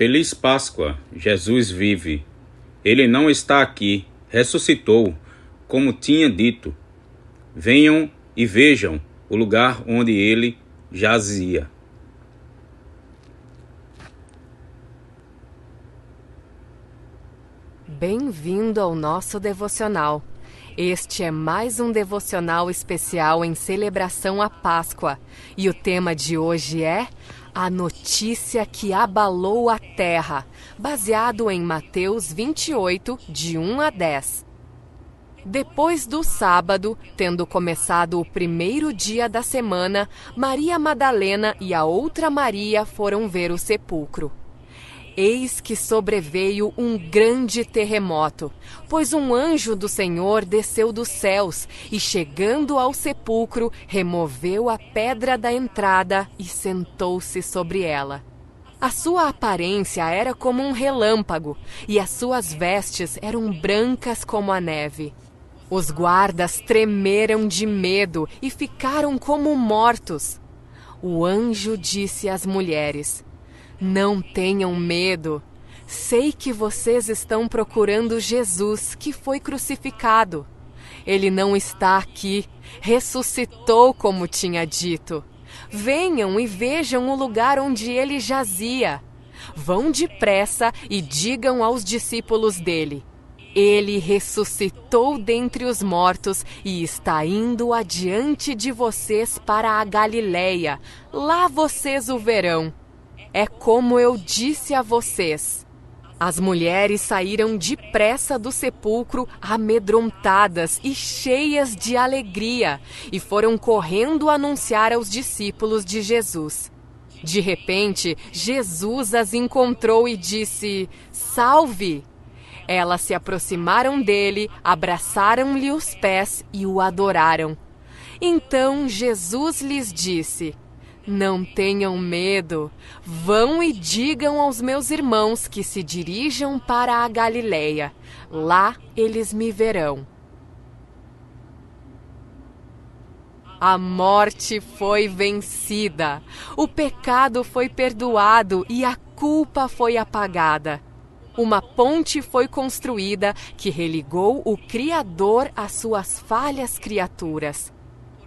Feliz Páscoa, Jesus vive. Ele não está aqui, ressuscitou, como tinha dito. Venham e vejam o lugar onde ele jazia. Bem-vindo ao nosso devocional. Este é mais um devocional especial em celebração à Páscoa. E o tema de hoje é a notícia que abalou a terra, baseado em Mateus 28, de 1 a 10. Depois do sábado, tendo começado o primeiro dia da semana, Maria Madalena e a outra Maria foram ver o sepulcro. Eis que sobreveio um grande terremoto, pois um anjo do Senhor desceu dos céus e, chegando ao sepulcro, removeu a pedra da entrada e sentou-se sobre ela. A sua aparência era como um relâmpago, e as suas vestes eram brancas como a neve. Os guardas tremeram de medo e ficaram como mortos. O anjo disse às mulheres: "Não tenham medo. Sei que vocês estão procurando Jesus, que foi crucificado. Ele não está aqui. Ressuscitou, como tinha dito. Venham e vejam o lugar onde ele jazia. Vão depressa e digam aos discípulos dele: ele ressuscitou dentre os mortos e está indo adiante de vocês para a Galileia. Lá vocês o verão. É como eu disse a vocês." As mulheres saíram depressa do sepulcro, amedrontadas e cheias de alegria, e foram correndo anunciar aos discípulos de Jesus. De repente, Jesus as encontrou e disse: "Salve!" Elas se aproximaram dele, abraçaram-lhe os pés e o adoraram. Então Jesus lhes disse: "Não tenham medo. Vão e digam aos meus irmãos que se dirijam para a Galileia. Lá eles me verão." A morte foi vencida, o pecado foi perdoado e a culpa foi apagada. Uma ponte foi construída que religou o Criador às suas falhas criaturas.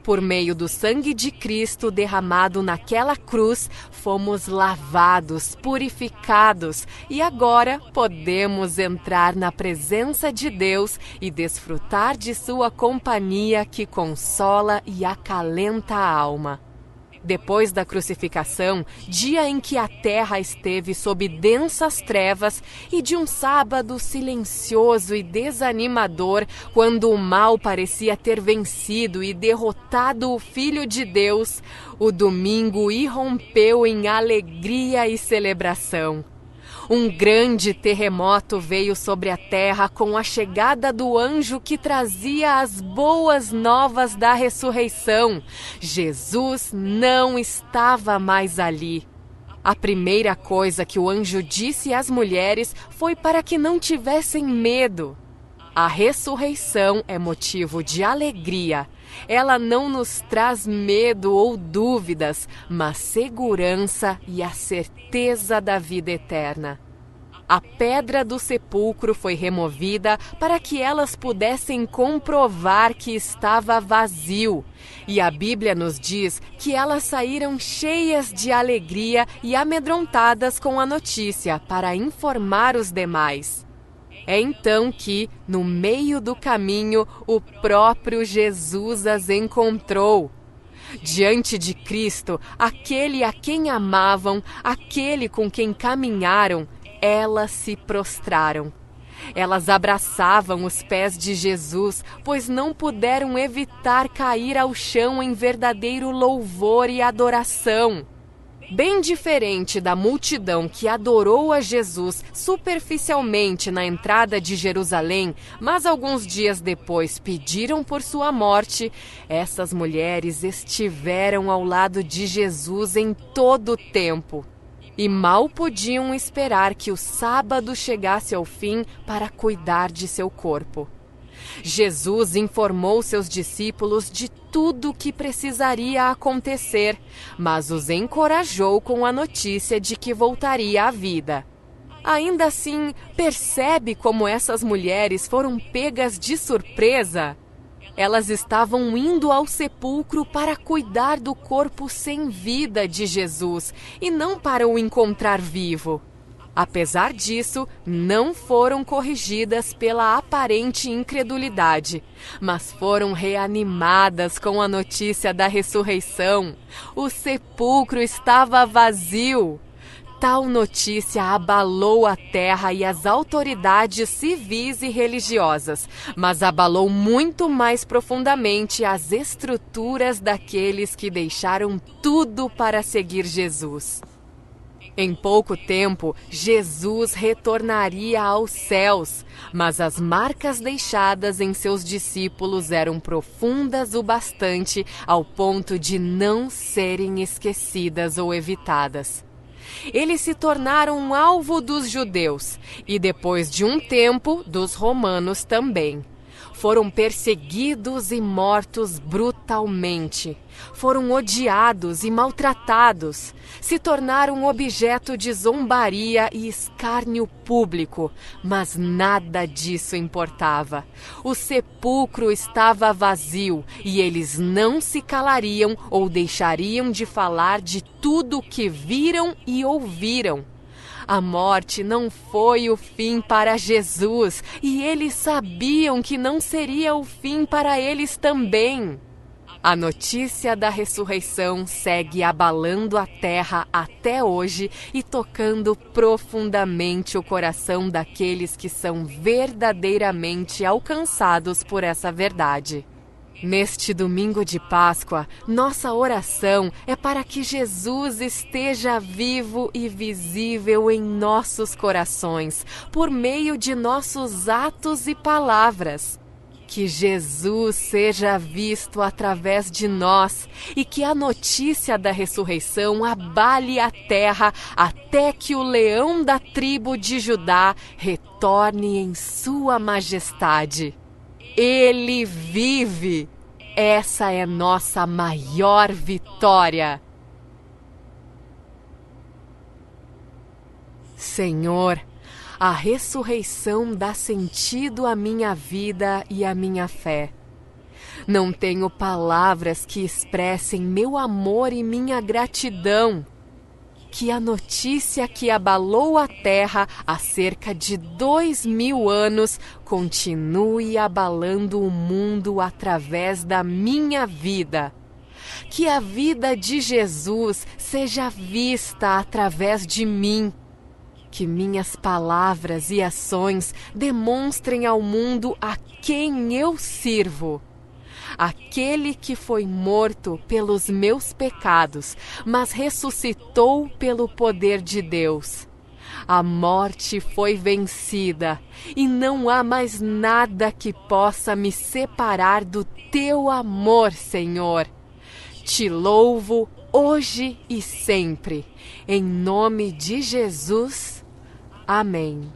Por meio do sangue de Cristo derramado naquela cruz, fomos lavados, purificados e agora podemos entrar na presença de Deus e desfrutar de sua companhia que consola e acalenta a alma. Depois da crucificação, dia em que a terra esteve sob densas trevas, e de um sábado silencioso e desanimador, quando o mal parecia ter vencido e derrotado o Filho de Deus, o domingo irrompeu em alegria e celebração. Um grande terremoto veio sobre a terra com a chegada do anjo que trazia as boas novas da ressurreição. Jesus não estava mais ali. A primeira coisa que o anjo disse às mulheres foi para que não tivessem medo. A ressurreição é motivo de alegria. Ela não nos traz medo ou dúvidas, mas segurança e a certeza da vida eterna. A pedra do sepulcro foi removida para que elas pudessem comprovar que estava vazio. E a Bíblia nos diz que elas saíram cheias de alegria e amedrontadas com a notícia para informar os demais. É então que, no meio do caminho, o próprio Jesus as encontrou. Diante de Cristo, aquele a quem amavam, aquele com quem caminharam, elas se prostraram. Elas abraçavam os pés de Jesus, pois não puderam evitar cair ao chão em verdadeiro louvor e adoração. Bem diferente da multidão que adorou a Jesus superficialmente na entrada de Jerusalém, mas alguns dias depois pediram por sua morte, essas mulheres estiveram ao lado de Jesus em todo o tempo. E mal podiam esperar que o sábado chegasse ao fim para cuidar de seu corpo. Jesus informou seus discípulos de tudo o que precisaria acontecer, mas os encorajou com a notícia de que voltaria à vida. Ainda assim, percebe como essas mulheres foram pegas de surpresa? Elas estavam indo ao sepulcro para cuidar do corpo sem vida de Jesus e não para o encontrar vivo. Apesar disso, não foram corrigidas pela aparente incredulidade, mas foram reanimadas com a notícia da ressurreição. O sepulcro estava vazio. Tal notícia abalou a terra e as autoridades civis e religiosas, mas abalou muito mais profundamente as estruturas daqueles que deixaram tudo para seguir Jesus. Em pouco tempo, Jesus retornaria aos céus, mas as marcas deixadas em seus discípulos eram profundas o bastante ao ponto de não serem esquecidas ou evitadas. Eles se tornaram um alvo dos judeus e, depois de um tempo, dos romanos também. Foram perseguidos e mortos brutalmente. Foram odiados e maltratados. Se tornaram objeto de zombaria e escárnio público. Mas nada disso importava. O sepulcro estava vazio e eles não se calariam ou deixariam de falar de tudo o que viram e ouviram. A morte não foi o fim para Jesus, e eles sabiam que não seria o fim para eles também. A notícia da ressurreição segue abalando a terra até hoje e tocando profundamente o coração daqueles que são verdadeiramente alcançados por essa verdade. Neste domingo de Páscoa, nossa oração é para que Jesus esteja vivo e visível em nossos corações, por meio de nossos atos e palavras. Que Jesus seja visto através de nós e que a notícia da ressurreição abale a terra até que o leão da tribo de Judá retorne em sua majestade. Ele vive! Essa é nossa maior vitória! Senhor, a ressurreição dá sentido à minha vida e à minha fé. Não tenho palavras que expressem meu amor e minha gratidão. Que a notícia que abalou a terra há cerca de 2000 anos continue abalando o mundo através da minha vida. Que a vida de Jesus seja vista através de mim. Que minhas palavras e ações demonstrem ao mundo a quem eu sirvo. Aquele que foi morto pelos meus pecados, mas ressuscitou pelo poder de Deus. A morte foi vencida, e não há mais nada que possa me separar do teu amor, Senhor. Te louvo hoje e sempre. Em nome de Jesus. Amém.